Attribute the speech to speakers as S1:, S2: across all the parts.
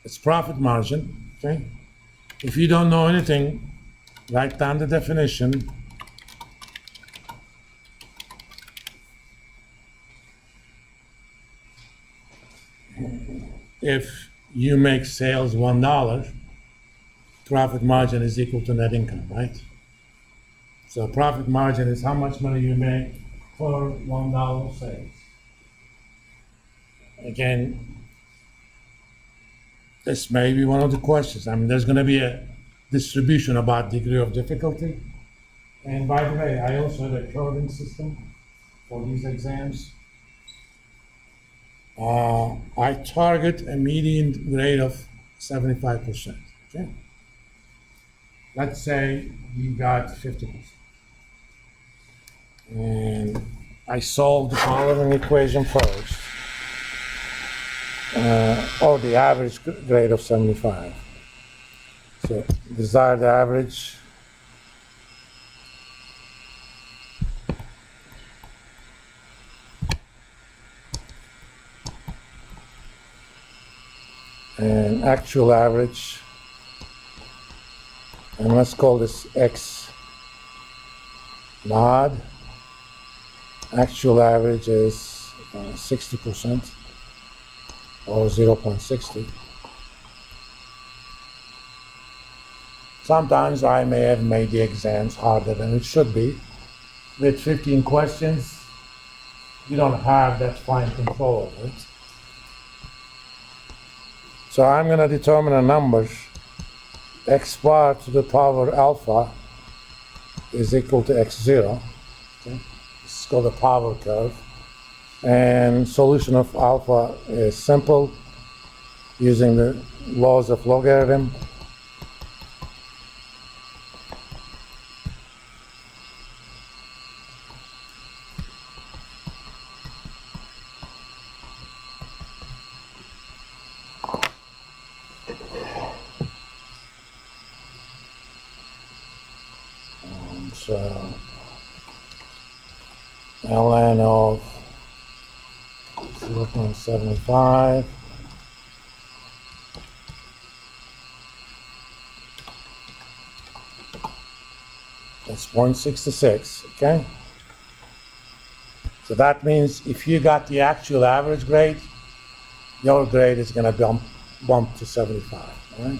S1: It's profit margin, okay? If you don't know anything, write down the definition. If you make sales $1, profit margin is equal to net income, right? So profit margin is how much money you make for $1 sales. Again, this may be one of the questions. I mean, there's going to be a distribution about degree of difficulty. And by the way, I also have a coding system for these exams. I target a median grade of 75%. Okay? Let's say you got 50%. And I solve the following equation first. The average grade of 75. So desired average. And actual average. And let's call this X mod. Actual average is 60%. Or 0.60. Sometimes I may have made the exams harder than it should be. With 15 questions, you don't have that fine control over it. So I'm going to determine a number. X bar to the power alpha is equal to x0. Okay? This is called the power curve. And solution of alpha is simple, using the laws of logarithm. And so ln of 0.75 that's 0.66, okay? So that means if you got the actual average grade, your grade is going to bump to 75, right?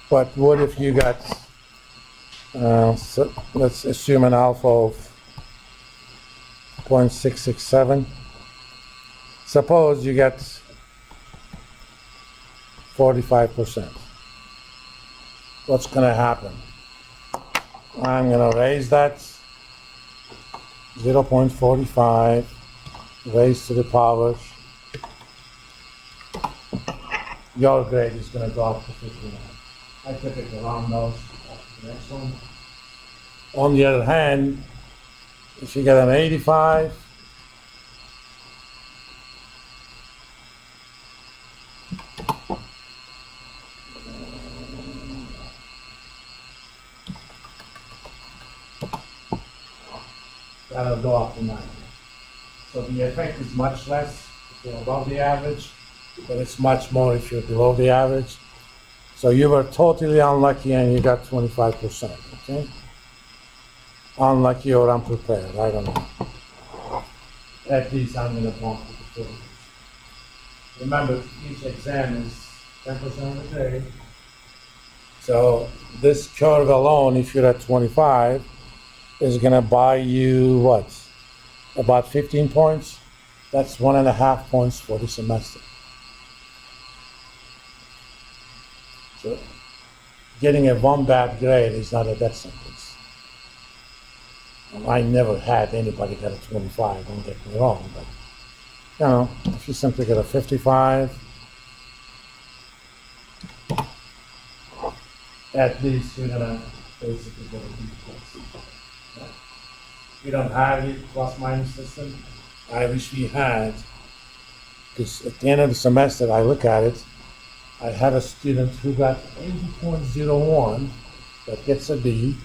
S1: But what if you got, so let's assume an alpha of 0.667. Suppose you get 45%. What's going to happen? I'm going to raise that 0.45, raised to the power. Your grade is going to go up to 59. I typically round those up to the next one. On the other hand, if you get an 85, that'll go up to 90. So the effect is much less if you're above the average, but it's much more if you're below the average. So you were totally unlucky and you got 25%, okay? Unlucky or unprepared, I don't know. At least I'm going to bump to the 40. Remember, each exam is 10% of the grade. So this curve alone, if you're at 25, is going to buy you what? About 15 points? That's 1.5 points for the semester. So getting a 1 bad grade is not a death sentence. I never had anybody get a 25, don't get me wrong, but you know, if you simply get a 55, at least you're gonna basically get a B plus. We don't have it plus minus system. I wish we had, because at the end of the semester I look at it, I have a student who got 80.01 that gets a B,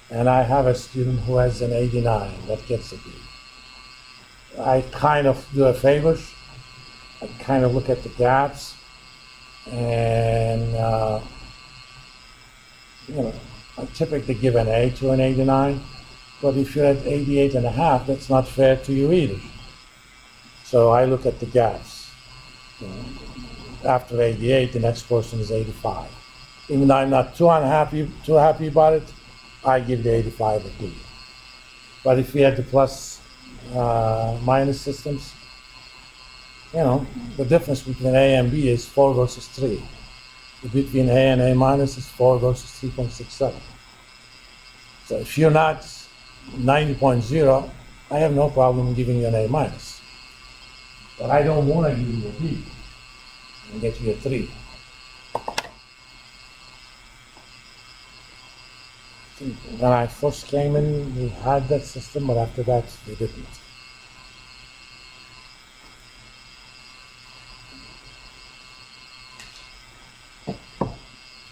S1: and I have a student who has an 89 that gets a B. I kind of do a favor. I kind of look at the gaps, and typically give an A to an 89, but if you're at 88.5, that's not fair to you either. So I look at the gaps. After 88, the next person is 85. Even though I'm not too happy about it, I give the 85 a B. But if we had the plus minus systems, the difference between A and B is 4 versus 3. Between A and A minus is 4 versus 3.67. So if you're not 90.0, I have no problem giving you an A minus. But I don't want to give you a B and get you a 3. When I first came in, we had that system, but after that, we didn't.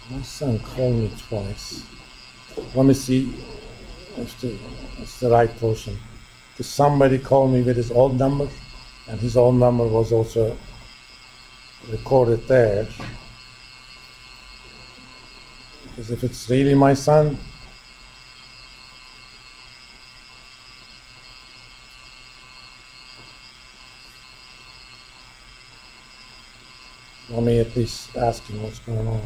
S1: My son called me twice. Let me see if it's the right person. Because somebody called me with his old number, and his old number was also recorded there. Because if it's really my son, let me at least ask him what's going on.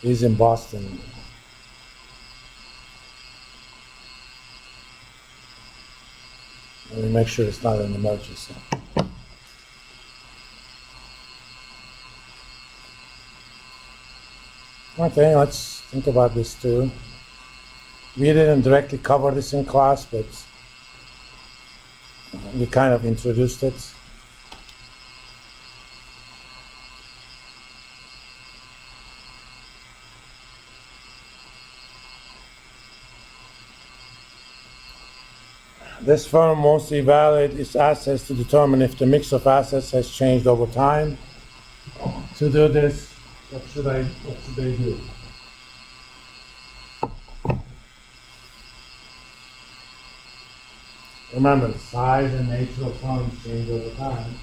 S1: He's in Boston. Let me make sure it's not an emergency. Okay, let's think about this too. We didn't directly cover this in class, but we kind of introduced it. This firm wants to evaluate its assets to determine if the mix of assets has changed over time. To do this, what should they do? Remember, the size and nature of firms change over time,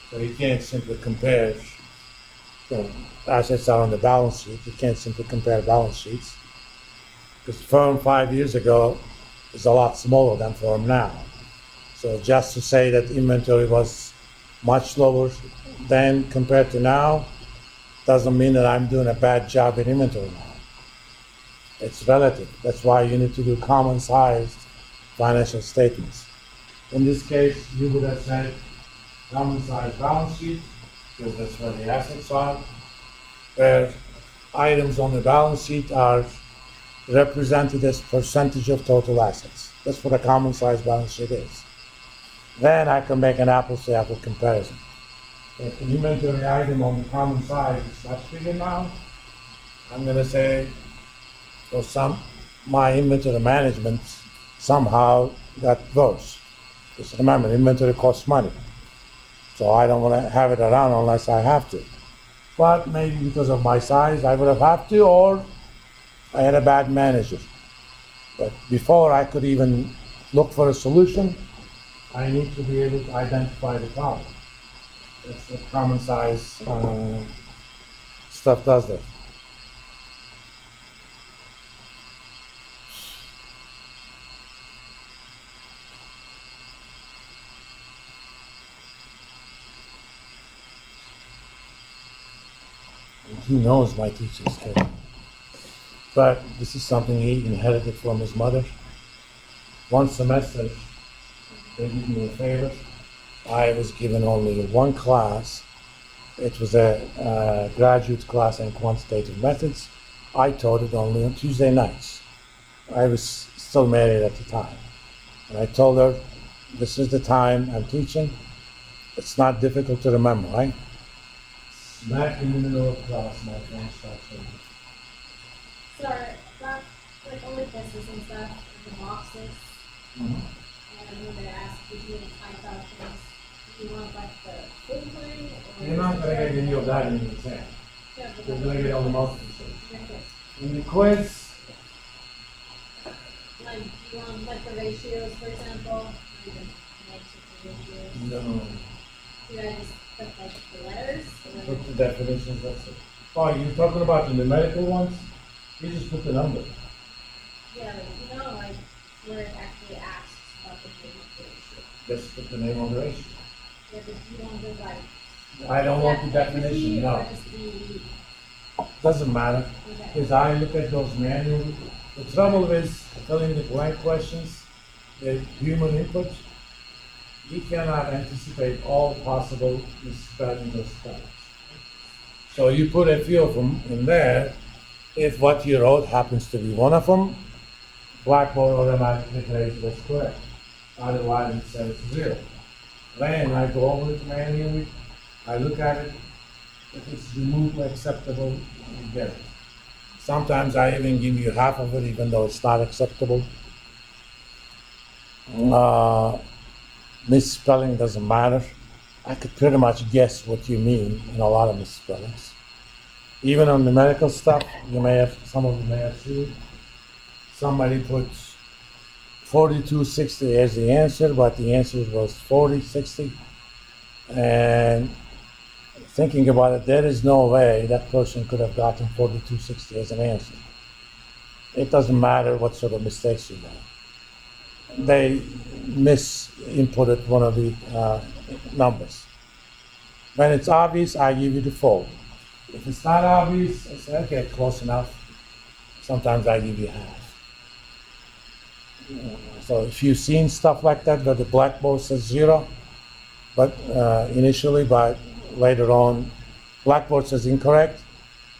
S1: so you can't simply compare. Assets are on the balance sheet. You can't simply compare balance sheets, because the firm 5 years ago is a lot smaller than firm now. So just to say that inventory was much lower then compared to now doesn't mean that I'm doing a bad job in inventory now. It's relative. That's why you need to do common sized financial statements. In this case, you would have said common sized balance sheet, because that's where the assets are, where items on the balance sheet are represented as percentage of total assets. That's what a common size balance sheet is. Then I can make an apples to apples comparison. If an inventory item on the common size is much bigger now, I'm going to say, my inventory management somehow got worse. Because remember, inventory costs money. So I don't want to have it around unless I have to. But maybe because of my size, I would have had to, or I had a bad manager. But before I could even look for a solution, I need to be able to identify the problem. That's what common size stuff does that. He knows my teacher's kid. But this is something he inherited from his mother. One semester, they did me a favor. I was given only one class. It was a graduate class in quantitative methods. I taught it only on Tuesday nights. I was still married at the time. And I told her, this is the time I'm teaching. It's not difficult to remember, right? Smack in the middle of class, my friend starts saying.
S2: Sorry, not like only business and stuff, the boxes. And when they ask you to type out things, do you want like the full thing? Or
S1: You're not going to get any of that in the exam.
S2: Yeah,
S1: You're going to get all the multiple choice.
S2: Okay.
S1: In the quiz,
S2: Like, do you want like the ratios, for example? Or the makes of the ratios?
S1: no.
S2: Do I just put like the letters? Or
S1: Put the definitions, that's it. Oh, you're talking about the numerical ones? You just put the number.
S2: Yeah, like, you know, like, where it actually asks about the name of the ratio.
S1: Just put the name on the ratio.
S2: Yeah, but you don't do like.
S1: I don't want the definition, no.
S2: Or just the,
S1: Doesn't matter,
S2: okay.
S1: because I look at those manually. The trouble is filling the blank questions, the human input, you cannot anticipate all possible misspellings or spellings. So you put a few of them in there. If what you wrote happens to be one of them, Blackboard automatically grades it as correct. Otherwise, it says 0. Then I go over it manually, I look at it. If it's remotely acceptable, you get it. Sometimes I even give you half of it, even though it's not acceptable. Misspelling doesn't matter. I could pretty much guess what you mean in a lot of misspellings. Even on numerical stuff, some of you may have seen. Somebody puts 4260 as the answer, but the answer was 4060. And thinking about it, there is no way that person could have gotten 4260 as an answer. It doesn't matter what sort of mistakes you made. They misinputted one of the numbers. When it's obvious, I give you the full. If it's not obvious, I say, okay, close enough. Sometimes I give you half. So if you've seen stuff like that where the Blackboard says 0, but initially, but later on, Blackboard says incorrect,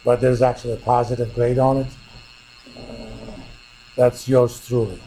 S1: but there's actually a positive grade on it, that's yours truly.